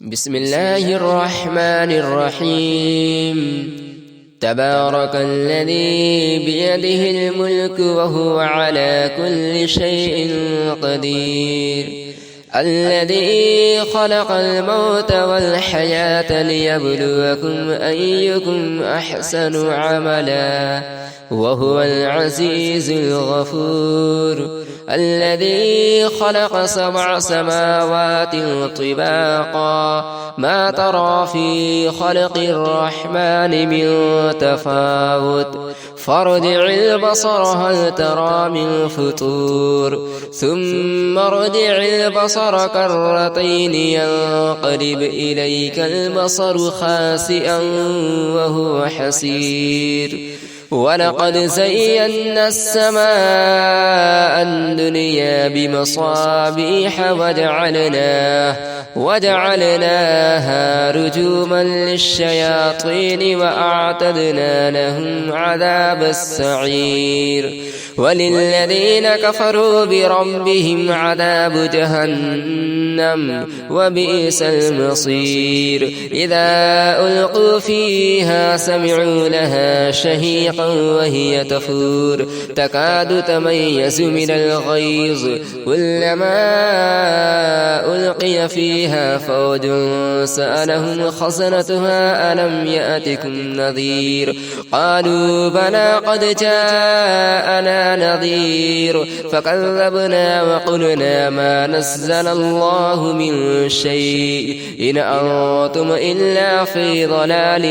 بسم الله الرحمن الرحيم. تبارك الذي بيده الملك وهو على كل شيء قدير، الذي خلق الموت والحياة ليبلوكم أيكم أحسن عملا وهو العزيز الغفور، الذي خلق 7 سماوات طباقا ما ترى في خلق الرحمن من تفاوت، فارجع البصر هل ترى من فطور، ثم ارجع البصر كرتين ينقلب إليك البصر خاسئا وهو حسير، ولقد زينا السماء الدنيا بمصابيح وجعلناها رجوما للشياطين وأعتدنا لهم عذاب السعير، وللذين كفروا بربهم عذاب جهنم وبئس المصير، إذا ألقوا فيها سمعوا لها شهيقا وهي تفور تكاد تميز من الغيظ، كلما ألقي فيها فوج سألهم خزنتها ألم يأتكم نذير، قالوا بلى قد جاءنا نذير فكذبنا وقلنا ما نزل الله من شيء إن أنتم إلا في ضلال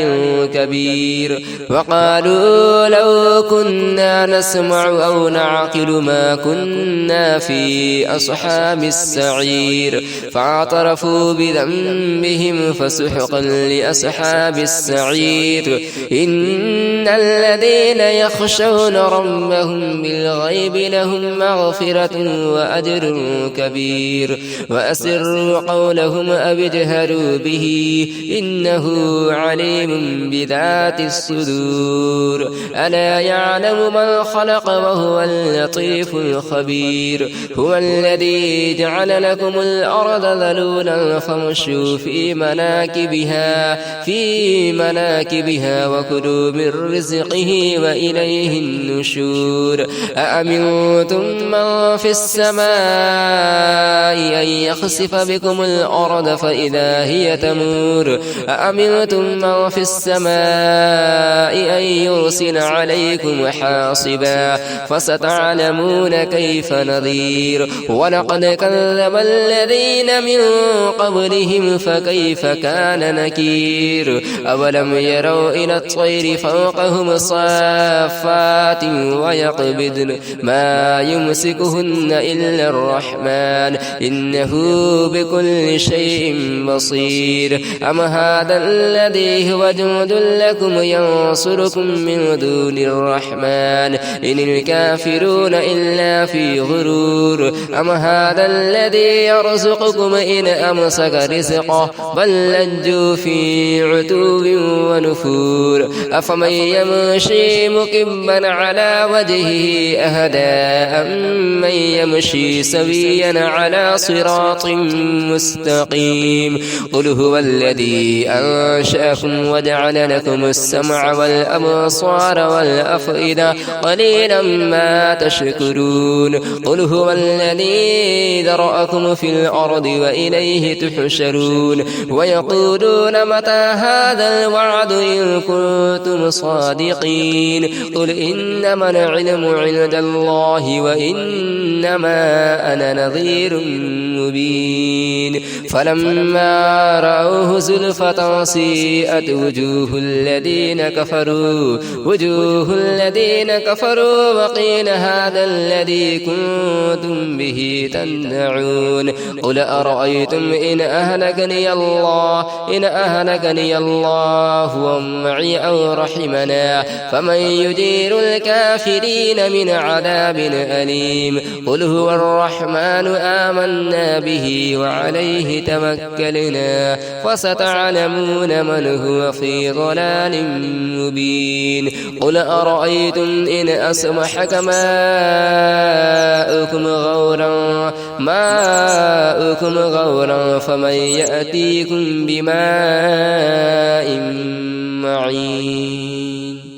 كبير، وقالوا لو كنا نسمع أو نعقل ما كنا في أصحاب السعير، فاعترفوا بذنبهم فسحقا لأصحاب السعير، إن الذين يخشون ربهم بالغيب لهم مغفرة وأجر كبير، وأسروا قولهم أو اجهروا به إنه عليم بذات الصدور، ألا يعلم من خلق وهو اللطيف الخبير، هو الذي جعل لكم الأرض ذلولا فامشوا في مناكبها وكلوا من رزقه وإليه النشور، أأمنتم من في السماء أن يخسف بكم الأرض فإذا هي تمور، أأمنتم من في السماء أن يرسل عليكم حاصبا فستعلمون كيف نذير، ولقد كذب الذين من قبلهم فكيف كان نكير، أولم يروا إلى الطير فوقهم صافات ويقبضن ما يمسكهن إلا الرحمن إنه بكل شيء بصير، أم هذا الذي هو جند لكم ينصركم من دون الرحمن إن الكافرون إلا في غرور، أم هذا الذي يرزقكم إن أمسك رزقه بل لجوا في عتو ونفور، أفمن يمشي مكبا على وجهه أهدى أمن يمشي سويا على صراط مستقيم، قل هو الذي أنشأكم وجعل لكم السمع والأبصار والأفئدة قليلا ما تشكرون، قل هو الذي ذرأكم في الأرض وإليه تحشرون، ويقولون متى هذا الوعد إن كنتم صادقين، قل إنما العلم عند الله وإنما أنا نذير مبين، فلما رأوه زلفة سيئت وجوه الذين كفروا وقيل هذا الذي كنتم به تدعون، قل أرأيتم إن أهلكني الله ومعي أو رحمنا فمن يجير الكافرين من عذاب أليم، قل هو الرحمن آمنا به وعليه توكلنا فستعلمون من هو في ضلال مبين، قل أرأيتم إن أصبح ماؤكم غورا فمن يأتيكم بماء معين.